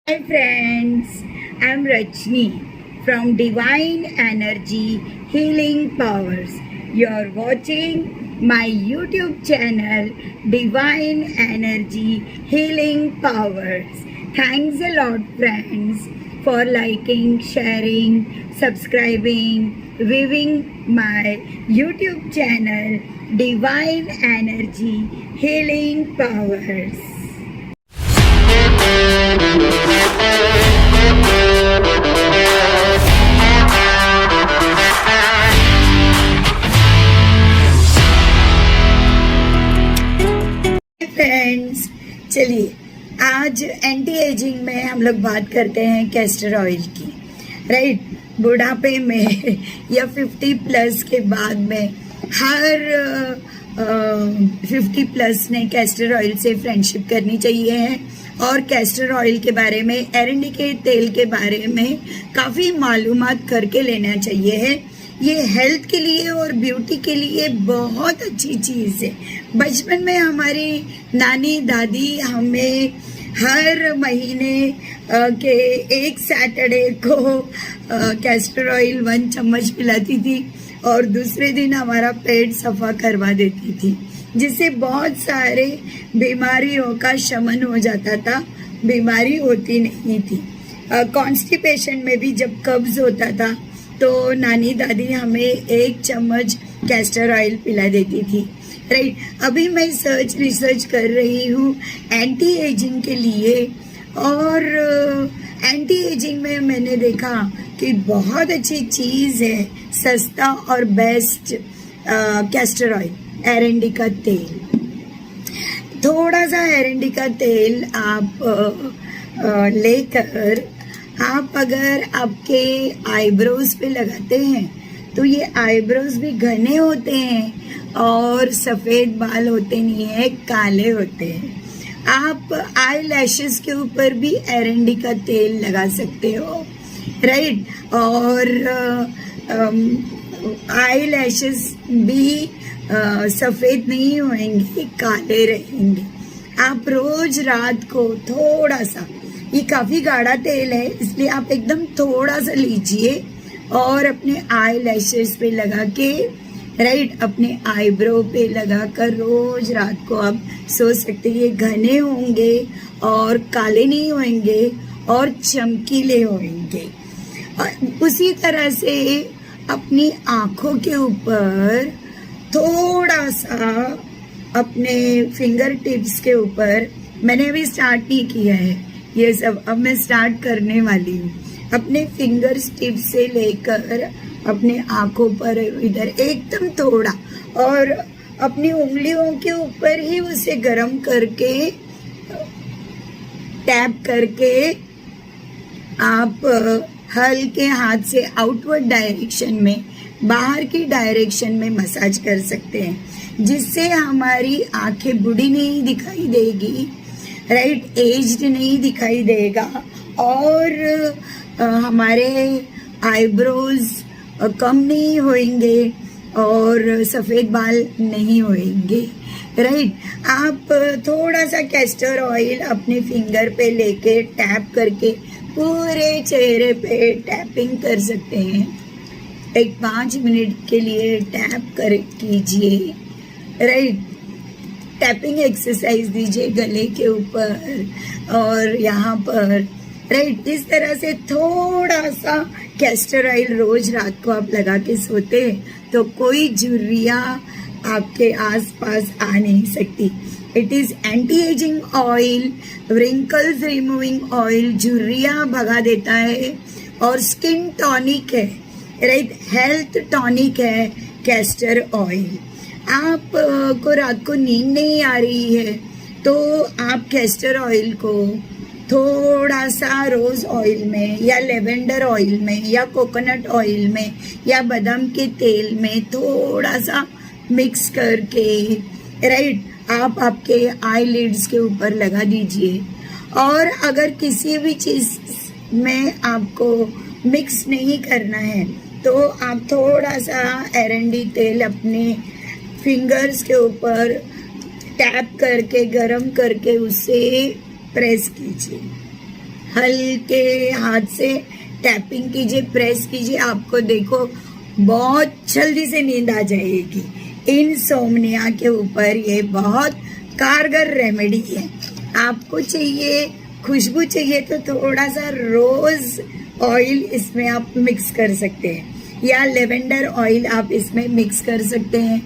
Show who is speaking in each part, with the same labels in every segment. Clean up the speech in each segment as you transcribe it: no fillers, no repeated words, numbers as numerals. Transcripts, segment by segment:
Speaker 1: Hi friends, I'm Rachni from Divine Energy Healing Powers. You're watching my YouTube channel Divine Energy Healing Powers. Thanks a lot friends for liking, sharing, subscribing, viewing my YouTube channel Divine Energy Healing Powers. Friends, चलिए आज anti ageing में हम लोग बात करते हैं castor oil की। Right, बुढ़ापे में या 50 प्लस के बाद में हर 50 प्लस ने कैस्टर ऑयल से फ्रेंडशिप करनी चाहिए है और कैस्टर ऑयल के बारे में, एरंडी के तेल के बारे में काफ़ी मालूमात करके लेना चाहिए है। ये हेल्थ के लिए और ब्यूटी के लिए बहुत अच्छी चीज़ है। बचपन में हमारी नानी दादी हमें हर महीने के एक सैटरडे को कैस्टर ऑयल 1 चम्मच पिलाती थी और दूसरे दिन हमारा पेट सफा करवा देती थी, जिससे बहुत सारे बीमारियों का शमन हो जाता था, बीमारी होती नहीं थी। कॉन्स्टिपेशन में भी जब कब्ज होता था तो नानी दादी हमें 1 चम्मच कैस्टर ऑयल पिला देती थी। राइट, अभी मैं रिसर्च कर रही हूँ एंटी एजिंग के लिए और एंटी एजिंग में मैंने देखा कि बहुत अच्छी चीज़ है, सस्ता और बेस्ट कैस्टर ऑयल, एरंडी का तेल। थोड़ा सा एरंडी का तेल आप लेकर आप अगर आपके आईब्रोज पे लगाते हैं तो ये आईब्रोज भी घने होते हैं और सफ़ेद बाल होते नहीं है, काले होते हैं। आप आई लैशेस के ऊपर भी एरंडी का तेल लगा सकते हो। राइट, और आई लैशेस भी सफ़ेद नहीं होंगे, काले रहेंगे। आप रोज रात को थोड़ा सा, ये काफ़ी गाढ़ा तेल है इसलिए आप एकदम थोड़ा सा लीजिए और अपने आई लैशेस पे लगा के, राइट, अपने आईब्रो पे लगा कर रोज रात को आप सो सकते हैं। ये घने होंगे और काले नहीं होंगे और चमकीले होंगे। उसी तरह से अपनी आँखों के ऊपर थोड़ा सा, अपने फिंगर टिप्स के ऊपर, मैंने अभी स्टार्ट नहीं किया है ये सब, अब मैं स्टार्ट करने वाली हूँ। अपने फिंगर टिप्स से लेकर अपने आँखों पर इधर एकदम थोड़ा, और अपनी उंगलियों के ऊपर ही उसे गर्म करके, टैप करके आप हल्के हाथ से आउटवर्ड डायरेक्शन में, बाहर की डायरेक्शन में मसाज कर सकते हैं, जिससे हमारी आंखें बूढ़ी नहीं दिखाई देगी, राइट, एज्ड नहीं दिखाई देगा और हमारे आईब्रोज कम नहीं होंगे और सफ़ेद बाल नहीं होंगे। राइट, आप थोड़ा सा कैस्टर ऑयल अपने फिंगर पे लेके टैप करके पूरे चेहरे पे टैपिंग कर सकते हैं। एक 5 मिनट के लिए टैप कर कीजिए। राइट, टैपिंग एक्सरसाइज दीजिए गले के ऊपर और यहाँ पर। राइट, इस तरह से थोड़ा सा कैस्टर ऑयल रोज रात को आप लगा के सोते तो कोई झुर्रियाँ आपके आसपास आ नहीं सकती। It is anti ageing oil, wrinkles removing oil, झुर्रियाँ भगा देता है और स्किन टॉनिक है। राइट, हेल्थ टॉनिक है कैस्टर ऑयल। आप को रात को नींद नहीं आ रही है तो आप कैस्टर ऑयल को थोड़ा सा रोज़ ऑयल में या लेवेंडर ऑयल में या कोकोनट ऑयल में या बादाम के तेल में थोड़ा सा मिक्स करके, राइट, आप आपके आई लिड्स के ऊपर लगा दीजिए। और अगर किसी भी चीज़ में आपको मिक्स नहीं करना है तो आप थोड़ा सा एरंडी तेल अपने फिंगर्स के ऊपर टैप करके, गरम करके उसे प्रेस कीजिए। हल्के हाथ से टैपिंग कीजिए, प्रेस कीजिए, आपको देखो बहुत जल्दी से नींद आ जाएगी। इनसोम्निया के ऊपर ये बहुत कारगर रेमेडी है। आपको चाहिए खुशबू चाहिए तो थोड़ा सा रोज ऑयल इसमें आप मिक्स कर सकते हैं, या लेवेंडर ऑयल आप इसमें मिक्स कर सकते हैं,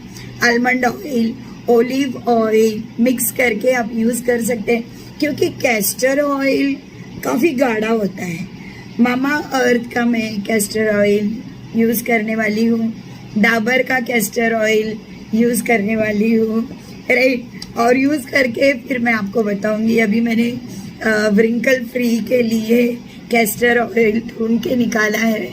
Speaker 1: almond oil, olive oil mix करके आप यूज़ कर सकते हैं, क्योंकि कैस्टर ऑयल काफ़ी गाढ़ा होता है। मामा अर्थ का मैं कैस्टर ऑयल यूज़ करने वाली हूँ, डाबर का कैस्टर ऑयल यूज़ करने वाली हूँ, राइट। और यूज़ करके फिर मैं आपको बताऊँगी। अभी मैंने व्रिंकल फ्री के लिए कैस्टर ऑयल ढूंढ के निकाला है,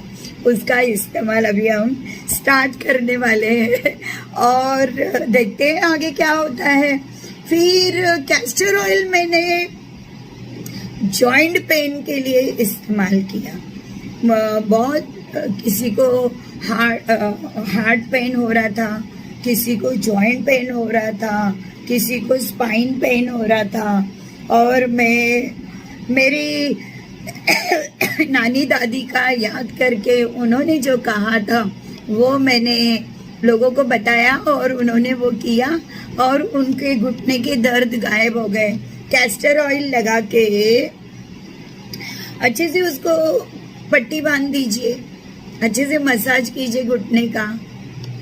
Speaker 1: उसका इस्तेमाल अभी हम स्टार्ट करने वाले हैं और देखते हैं आगे क्या होता है। फिर कैस्टर ऑयल मैंने जॉइंट पेन के लिए इस्तेमाल किया। बहुत किसी को हार्ट पेन हो रहा था, किसी को जॉइंट पेन हो रहा था, किसी को स्पाइन पेन हो रहा था, और मैं मेरी नानी दादी का याद करके उन्होंने जो कहा था वो मैंने लोगों को बताया और उन्होंने वो किया और उनके घुटने के दर्द गायब हो गए। कैस्टर ऑयल लगा के अच्छे से उसको पट्टी बांध दीजिए, अच्छे से मसाज कीजिए घुटने का,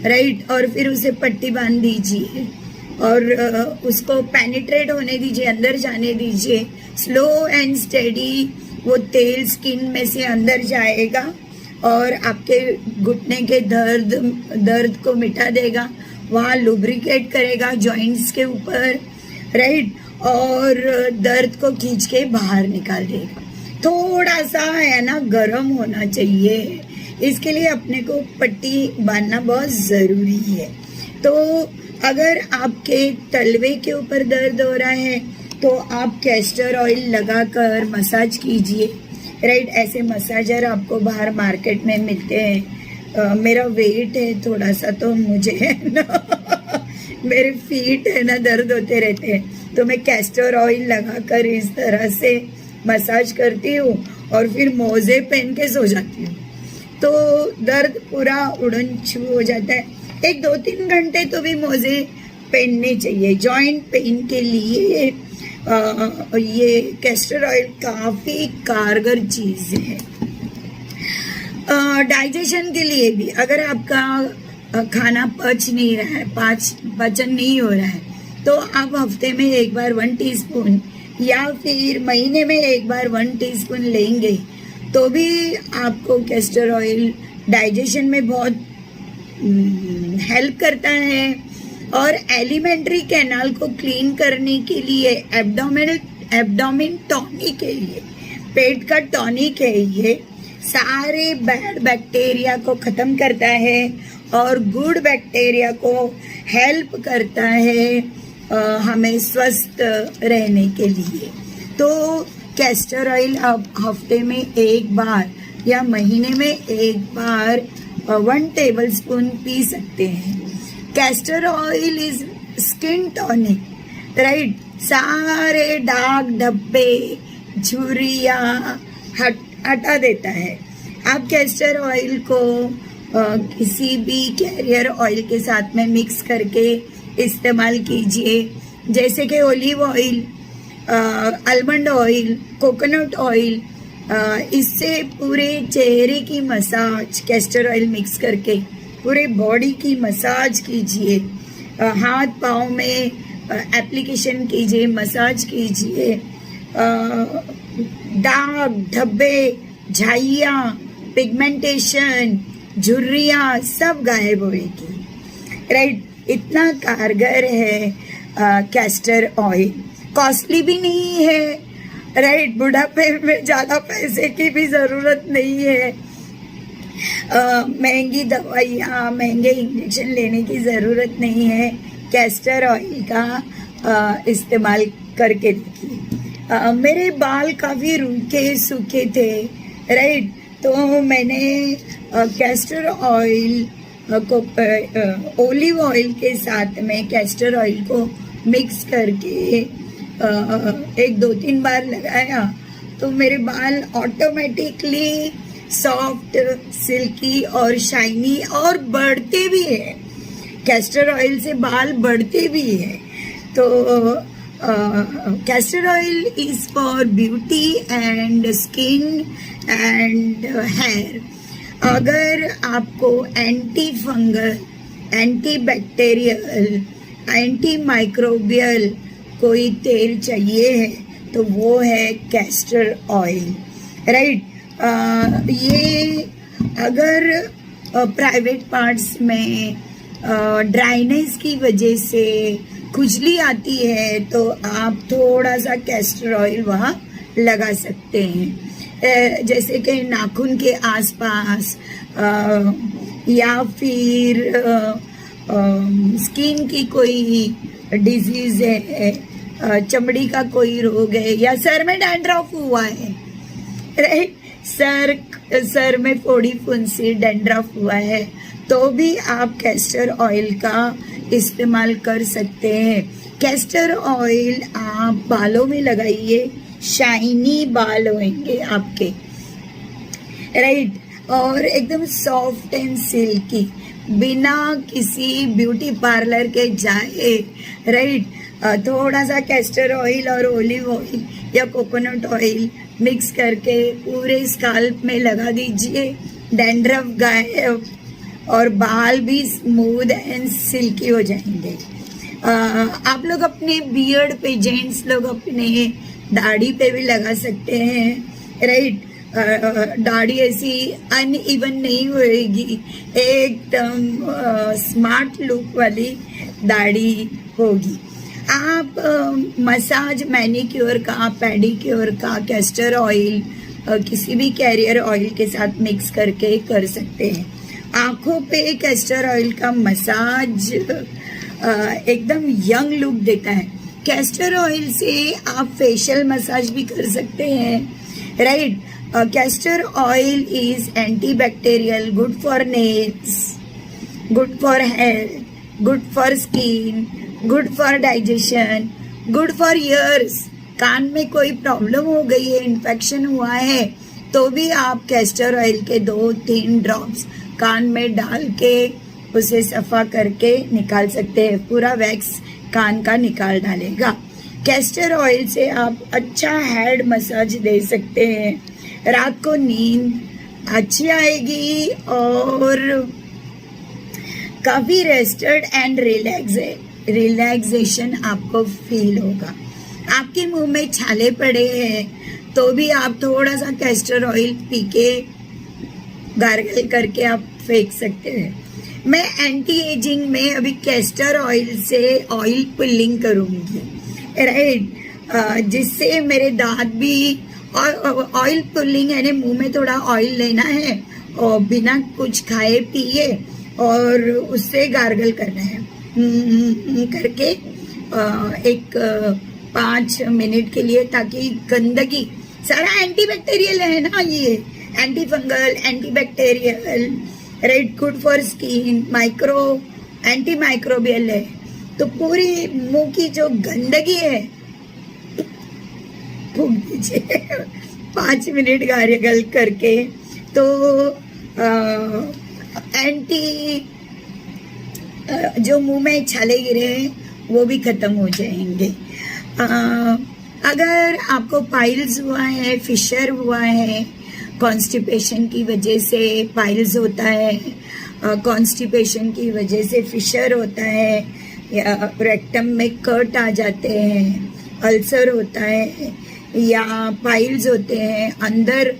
Speaker 1: राइट। और फिर उसे पट्टी बांध दीजिए और उसको पेनिट्रेट होने दीजिए, अंदर जाने दीजिए। स्लो एंड स्टेडी वो तेल स्किन में से अंदर जाएगा और आपके घुटने के दर्द को मिटा देगा, वहाँ लुब्रिकेट करेगा जॉइंट्स के ऊपर, राइट। और दर्द को खींच के बाहर निकाल देगा। थोड़ा सा है ना गर्म होना चाहिए, इसके लिए अपने को पट्टी बांधना बहुत ज़रूरी है। तो अगर आपके तलवे के ऊपर दर्द हो रहा है तो आप कैस्टर ऑयल लगाकर मसाज कीजिए, राइट। ऐसे मसाजर आपको बाहर मार्केट में मिलते हैं। मेरा वेट है थोड़ा सा तो मुझे है ना मेरे फीट है ना दर्द होते रहते हैं, तो मैं कैस्टर ऑयल लगाकर इस तरह से मसाज करती हूँ और फिर मोजे पहन के सो जाती हूँ, तो दर्द पूरा उड़न छू हो जाता है। 1-2-3 घंटे तो भी मोजे पहनने चाहिए जॉइंट पेन के लिए। ये कैस्टर ऑयल काफ़ी कारगर चीज़ है। डाइजेशन के लिए भी, अगर आपका खाना पच नहीं रहा है, पाचन नहीं हो रहा है, तो आप हफ्ते में एक बार 1 टीस्पून या फिर महीने में एक बार 1 टीस्पून लेंगे तो भी आपको कैस्टर ऑयल डाइजेशन में बहुत हेल्प करता है। और एलिमेंट्री कैनाल को क्लीन करने के लिए, एब्डोमेन टॉनिक है ये, पेट का टॉनिक है ये, सारे बैड बैक्टीरिया को ख़त्म करता है और गुड बैक्टीरिया को हेल्प करता है हमें स्वस्थ रहने के लिए। तो कैस्टर ऑयल आप हफ्ते में एक बार या महीने में एक बार 1 टेबलस्पून पी सकते हैं। Castor oil is skin tonic, right. सारे दाग धब्बे झुर्रियाँ हटा देता है। आप कैस्टर ऑयल को किसी भी कैरियर ऑयल के साथ में मिक्स करके इस्तेमाल कीजिए, जैसे कि olive oil, almond oil, coconut oil. इससे पूरे चेहरे की मसाज कैस्टर ऑयल मिक्स करके पूरे बॉडी की मसाज कीजिए, हाथ पाँव में एप्लीकेशन कीजिए, मसाज कीजिए। दाग धब्बे, झाइयाँ, पिगमेंटेशन, झुर्रियाँ सब गायब होएगी, राइट। इतना कारगर है कैस्टर ऑयल, कॉस्टली भी नहीं है, राइट। बुढ़ापे में ज़्यादा पैसे की भी ज़रूरत नहीं है, महंगी दवाइयाँ, महंगे इंजेक्शन लेने की ज़रूरत नहीं है। कैस्टर ऑयल का इस्तेमाल करके देखिए। मेरे बाल काफ़ी रूखे सूखे थे, राइट। तो मैंने कैस्टर ऑयल को ओलिव ऑयल के साथ में कैस्टर ऑयल को मिक्स करके 1-2-3 बार लगाया तो मेरे बाल ऑटोमेटिकली सॉफ्ट, सिल्की और शाइनी और बढ़ते भी है। कैस्टर ऑयल से बाल बढ़ते भी है। तो castor oil is for beauty and skin and hair. अगर आपको anti fungal, anti bacterial, anti microbial कोई तेल चाहिए है तो वो है कैस्टर ऑयल, राइट। ये अगर प्राइवेट पार्ट्स में ड्राइनेस की वजह से खुजली आती है तो आप थोड़ा सा कैस्टर ऑयल वहाँ लगा सकते हैं, जैसे कि नाखून के आसपास, या फिर स्किन की कोई डिजीज है, चमड़ी का कोई रोग है, या सर में डैंड्रफ हुआ है, राइट। सर में फोड़ी फुंसी डैंड्रफ हुआ है तो भी आप कैस्टर ऑयल का इस्तेमाल कर सकते हैं। कैस्टर ऑयल आप बालों में लगाइए, शाइनी बाल होंगे आपके, राइट, और एकदम सॉफ्ट एंड सिल्की, बिना किसी ब्यूटी पार्लर के जाए, राइट। थोड़ा सा कैस्टर ऑयल और ओलिव ऑयल या कोकोनट ऑयल मिक्स करके पूरे स्काल्प में लगा दीजिए, डैंड्रफ गायब और बाल भी स्मूथ एंड सिल्की हो जाएंगे। आप लोग अपने बियर्ड पे, जेंट्स लोग अपने दाढ़ी पे भी लगा सकते हैं, राइट। दाढ़ी ऐसी अनइवन नहीं होएगी, एकदम स्मार्ट लुक वाली दाढ़ी होगी। आप मसाज, मैनिक्योर का, पेडिक्योर का कैस्टर ऑयल किसी भी कैरियर ऑयल के साथ मिक्स करके कर सकते हैं। आंखों पे कैस्टर ऑयल का मसाज एकदम यंग लुक देता है। कैस्टर ऑयल से आप फेशियल मसाज भी कर सकते हैं, right. Castor oil is antibacterial, good for nails, good for health, good for skin, good for digestion, good for ears. कान में कोई प्रॉब्लम हो गई है, इन्फेक्शन हुआ है, तो भी आप कैस्टर ऑयल के 2-3 ड्रॉप्स कान में डाल के उसे सफा करके निकाल सकते हैं। पूरा वैक्स कान का निकाल डालेगा। कैस्टर ऑयल से आप अच्छा हेड मसाज दे सकते हैं, रात को नींद अच्छी आएगी और काफी रेस्टेड एंड रिलैक्सेशन आपको फील होगा। आपके मुंह में छाले पड़े हैं तो भी आप थोड़ा सा कैस्टर ऑयल पी के गार्गल करके आप फेंक सकते हैं। मैं एंटी एजिंग में अभी कैस्टर ऑयल से ऑयल पुलिंग करूंगी, राइट, जिससे मेरे दांत भी, ऑयल पुलिंग यानी मुंह में थोड़ा ऑयल लेना है और बिना कुछ खाए पिए और उससे गार्गल करना है करके एक 5 मिनट के लिए, ताकि गंदगी, सारा एंटीबैक्टीरियल है ना, ये anti fungal, anti bacterial, right, good for skin, anti microbial है, तो पूरी मुंह की जो गंदगी है फूक दीजिए 5 मिनट गार्गल करके, तो एंटी जो मुंह में छाले गिरे हैं वो भी खत्म हो जाएंगे। अगर आपको पाइल्स हुआ है, फिशर हुआ है, कॉन्स्टिपेशन की वजह से पाइल्स होता है, कॉन्स्टिपेशन की वजह से फिशर होता है, या रेक्टम में कट आ जाते हैं, अल्सर होता है, या पाइल्स होते हैं अंदर,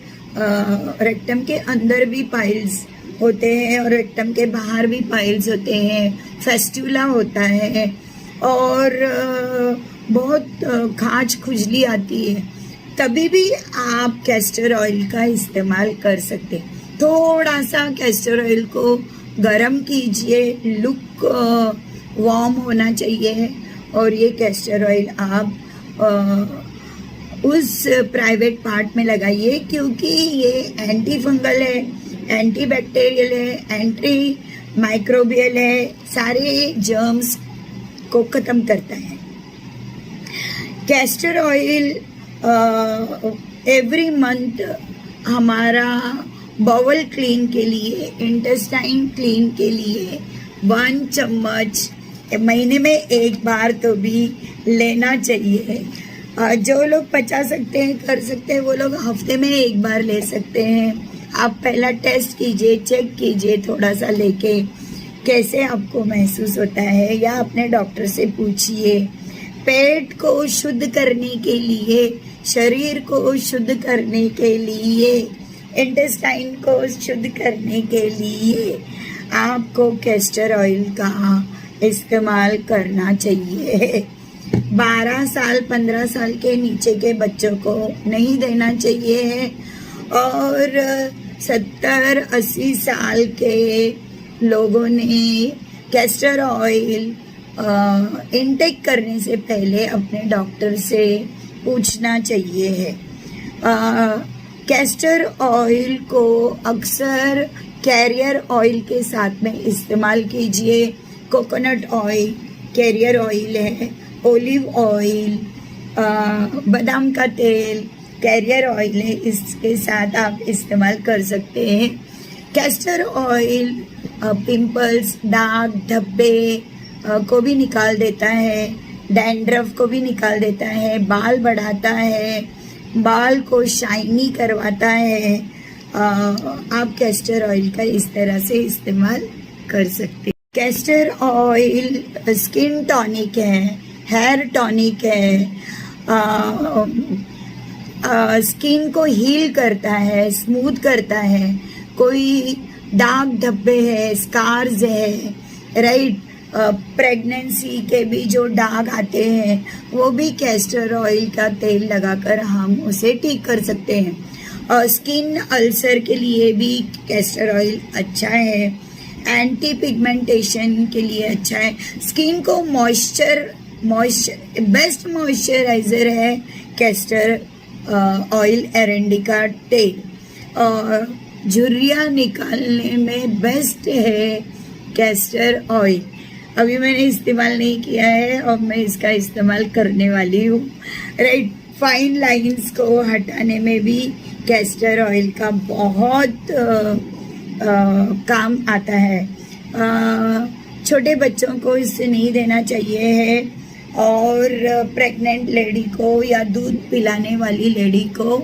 Speaker 1: रेक्टम के अंदर भी पाइल्स होते हैं और रेक्टम के बाहर भी पाइल्स होते हैं, फेस्टुला होता है और बहुत खाज खुजली आती है, तभी भी आप कैस्टर ऑयल का इस्तेमाल कर सकते। थोड़ा सा कैस्टर ऑयल को गरम कीजिए, लुक वार्म होना चाहिए, और ये कैस्टर ऑयल आप उस प्राइवेट पार्ट में लगाइए, क्योंकि ये एंटी फंगल है, एंटी बैक्टीरियल है, एंटी माइक्रोबियल है, सारे जर्म्स को खत्म करता है। कैस्टर ऑयल एवरी मंथ हमारा बाउल क्लीन के लिए, इंटेस्टाइन क्लीन के लिए 1 चम्मच महीने में एक बार तो भी लेना चाहिए। जो लोग पचा सकते हैं, कर सकते हैं, वो लोग हफ्ते में एक बार ले सकते हैं। आप पहला टेस्ट कीजिए, चेक कीजिए थोड़ा सा लेके कैसे आपको महसूस होता है, या अपने डॉक्टर से पूछिए। पेट को शुद्ध करने के लिए, शरीर को शुद्ध करने के लिए, इंटेस्टाइन को शुद्ध करने के लिए आपको कैस्टर ऑयल का इस्तेमाल करना चाहिए। 12 साल 15 साल के नीचे के बच्चों को नहीं देना चाहिए, और 70-80 साल के लोगों ने कैस्टर ऑयल इनटेक करने से पहले अपने डॉक्टर से पूछना चाहिए। कैस्टर ऑयल को अक्सर कैरियर ऑयल के साथ में इस्तेमाल कीजिए। कोकोनट ऑयल कैरियर ऑयल है, ओलिव ऑयल, बादाम का तेल कैरियर ऑयल है, इसके साथ आप इस्तेमाल कर सकते हैं। कैस्टर ऑयल पिंपल्स, दाग, धब्बे को भी निकाल देता है, डैंड्रफ को भी निकाल देता है, बाल बढ़ाता है, बाल को शाइनी करवाता है। आप कैस्टर ऑयल का इस तरह से इस्तेमाल कर सकते हैं। कैस्टर ऑयल स्किन टॉनिक है, हेयर टॉनिक है, स्किन को हील करता है, स्मूथ करता है। कोई दाग धब्बे है, स्कार्स है, राइट, प्रेगनेंसी के भी जो दाग आते हैं वो भी कैस्टर ऑयल का तेल लगाकर हम उसे ठीक कर सकते हैं। और स्किन अल्सर के लिए भी कैस्टर ऑयल अच्छा है, एंटी पिगमेंटेशन के लिए अच्छा है। स्किन को बेस्ट मॉइस्चराइजर है कैस्टर ऑयल, एरंडी का तेल, और झुर्रियाँ निकालने में बेस्ट है कैस्टर ऑयल। अभी मैंने इस्तेमाल नहीं किया है और मैं इसका इस्तेमाल करने वाली हूँ, राइट। फाइन लाइंस को हटाने में भी कैस्टर ऑयल का बहुत काम आता है। छोटे बच्चों को इससे नहीं देना चाहिए है, और प्रेग्नेंट लेडी को या दूध पिलाने वाली लेडी को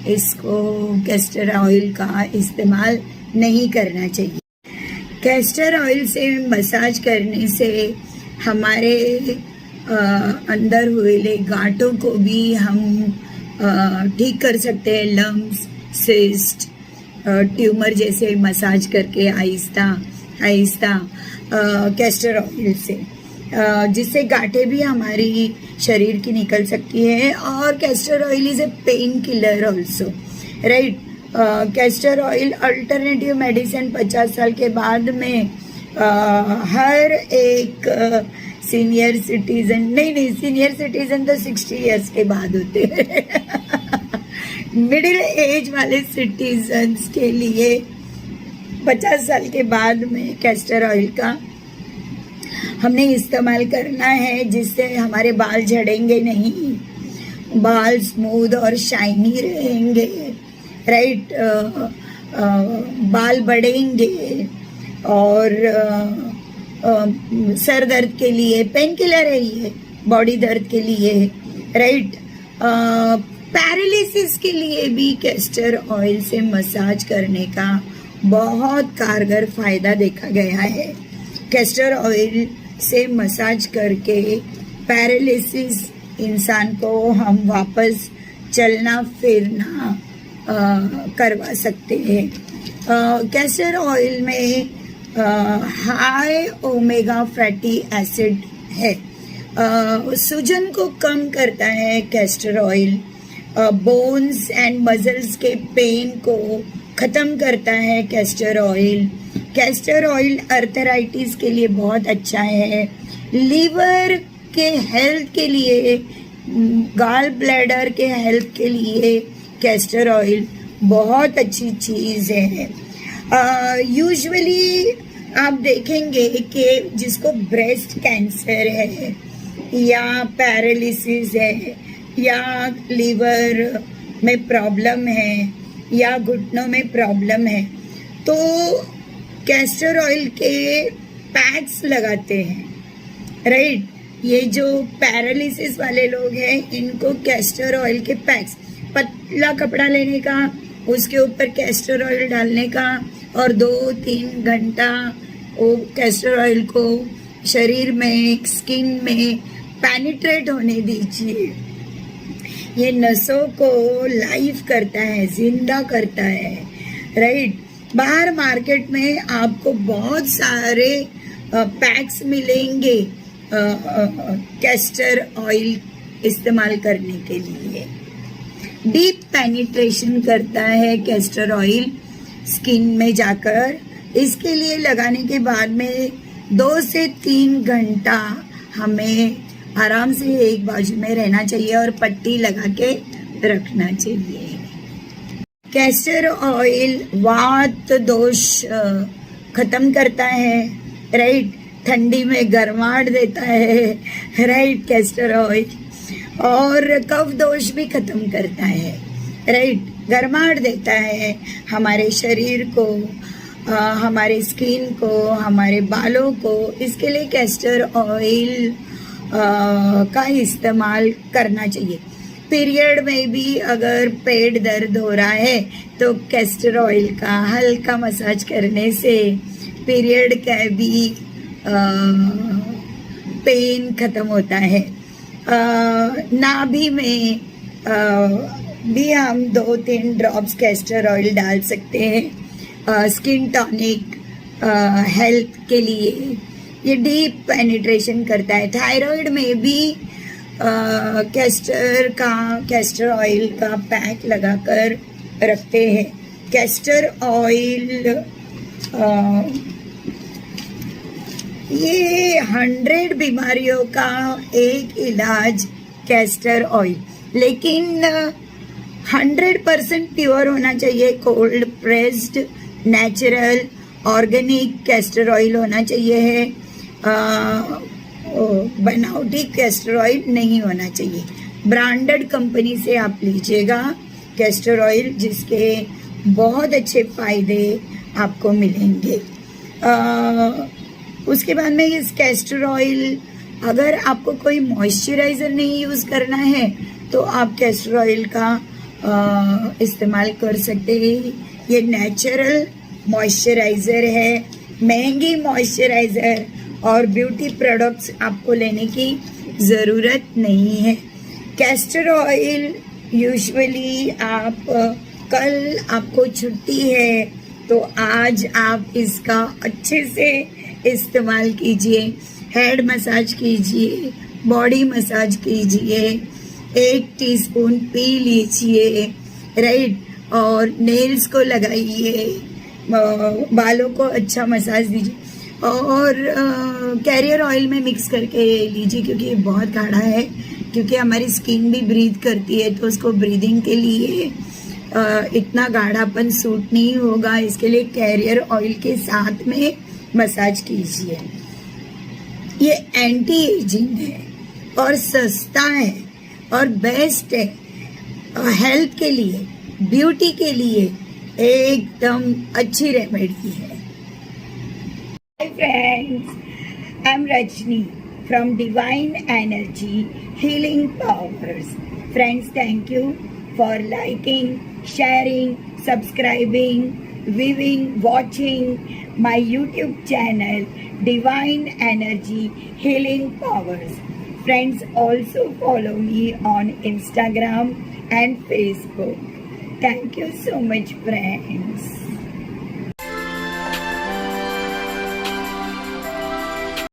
Speaker 1: इसको कैस्टर ऑयल का इस्तेमाल नहीं करना चाहिए। कैस्टर ऑयल से मसाज करने से हमारे अंदर हुए गांठों को भी हम ठीक कर सकते हैं। लम्स, सिस्ट, ट्यूमर जैसे मसाज करके आहिस्ता आहिस्ता कैस्टर ऑयल से, जिससे गांठें भी हमारी शरीर की निकल सकती है। और castor oil is a pain killer also, right. Castor oil alternative medicine 50 साल के बाद में हर एक सीनियर सिटीजन, नहीं सीनियर सिटीजन तो 60 इयर्स के बाद होते हैं मिडिल एज वाले सिटीजन्स के लिए 50 साल के बाद में कैस्टर ऑयल का हमने इस्तेमाल करना है, जिससे हमारे बाल झड़ेंगे नहीं, बाल स्मूथ और शाइनी रहेंगे, राइट। बाल बढ़ेंगे। और सर दर्द के लिए पेन किलर है ये, बॉडी दर्द के लिए, राइट। पैरालिसिस के लिए भी कैस्टर ऑयल से मसाज करने का बहुत कारगर फायदा देखा गया है। कैस्टर ऑयल से मसाज करके पैरालिसिस इंसान को हम वापस चलना फिरना करवा सकते हैं। कैस्टर ऑयल में हाई ओमेगा फैटी एसिड है, सूजन को कम करता है castor oil, bones and muscles के पेन को ख़त्म करता है castor oil. Castor oil arthritis के लिए बहुत अच्छा है, लीवर के हेल्थ के लिए, गाल ब्लैडर के हेल्थ के लिए कैस्टर ऑयल बहुत अच्छी चीज़ है। यूजुअली आप देखेंगे कि जिसको ब्रेस्ट कैंसर है या पैरालिसिस है या लीवर में प्रॉब्लम है या घुटनों में प्रॉब्लम है तो कैस्टर ऑयल के पैक्स लगाते हैं, राइट। ये जो पैरालिसिस वाले लोग हैं इनको कैस्टर ऑयल के पैक्स, पतला कपड़ा लेने का, उसके ऊपर कैस्टर ऑयल डालने का और 2-3 घंटा वो कैस्टर ऑयल को शरीर में, स्किन में पेनिट्रेट होने दीजिए। ये नसों को लाइव करता है, जिंदा करता है, राइट। बाहर मार्केट में आपको बहुत सारे पैक्स मिलेंगे कैस्टर ऑयल इस्तेमाल करने के लिए। डीप पेनिट्रेशन करता है कैस्टर ऑयल स्किन में जाकर। इसके लिए लगाने के बाद में 2 से 3 घंटा हमें आराम से एक बाजू में रहना चाहिए और पट्टी लगा के रखना चाहिए। कैस्टर ऑयल वात दोष खत्म करता है, राइट। ठंडी में गर्माहट देता है, राइट, कैस्टर ऑयल। और कफ दोष भी खत्म करता है, राइट। गर्माहट देता है हमारे शरीर को, हमारे स्किन को, हमारे बालों को। इसके लिए कैस्टर ऑयल का इस्तेमाल करना चाहिए। पीरियड में भी अगर पेट दर्द हो रहा है तो कैस्टर ऑयल का हल्का मसाज करने से पीरियड का भी पेन खत्म होता है। नाभि में भी हम 2-3 ड्रॉप्स कैस्टर ऑयल डाल सकते हैं स्किन टॉनिक हेल्थ के लिए। ये डीप पेनिट्रेशन करता है। थायराइड में भी कैस्टर ऑयल का पैक लगाकर रखते हैं। कैस्टर ऑयल ये 100 बीमारियों का एक इलाज कैस्टर ऑयल, लेकिन 100% प्योर होना चाहिए। Cold pressed natural organic castor oil होना चाहिए है। बनावटी कैस्टर ऑयल नहीं होना चाहिए। ब्रांडेड कंपनी से आप लीजिएगा कैस्टर ऑयल, जिसके बहुत अच्छे फायदे आपको मिलेंगे। उसके बाद में इस कैस्टर ऑयल, अगर आपको कोई मॉइस्चराइज़र नहीं यूज़ करना है तो आप कैस्टर ऑयल का इस्तेमाल कर सकते हैं। ये नेचुरल मॉइस्चराइज़र है। महंगी मॉइस्चराइज़र और ब्यूटी प्रोडक्ट्स आपको लेने की ज़रूरत नहीं है। कैस्टर ऑयल यूजुअली आप कल आपको छुट्टी है तो आज आप इसका अच्छे से इस्तेमाल कीजिए। हेड मसाज कीजिए, बॉडी मसाज कीजिए, 1 टीस्पून पी लीजिए, राइट। और नेल्स को लगाइए, बालों को अच्छा मसाज दीजिए और कैरियर ऑयल में मिक्स करके लीजिए, क्योंकि ये बहुत गाढ़ा है। क्योंकि हमारी स्किन भी ब्रीथ करती है तो उसको ब्रीदिंग के लिए इतना गाढ़ापन सूट नहीं होगा। इसके लिए कैरियर ऑयल के साथ में मसाज कीजिए। ये एंटी एजिंग है और सस्ता है और बेस्ट है। हेल्थ के लिए, ब्यूटी के लिए एकदम अच्छी रेमेडी है। Hi friends, I am Rajni from divine energy healing powers. Friends, thank you for liking, sharing, subscribing, viewing, watching my YouTube channel Divine Energy Healing Powers. Friends, also follow me on Instagram and Facebook. Thank you so much, friends.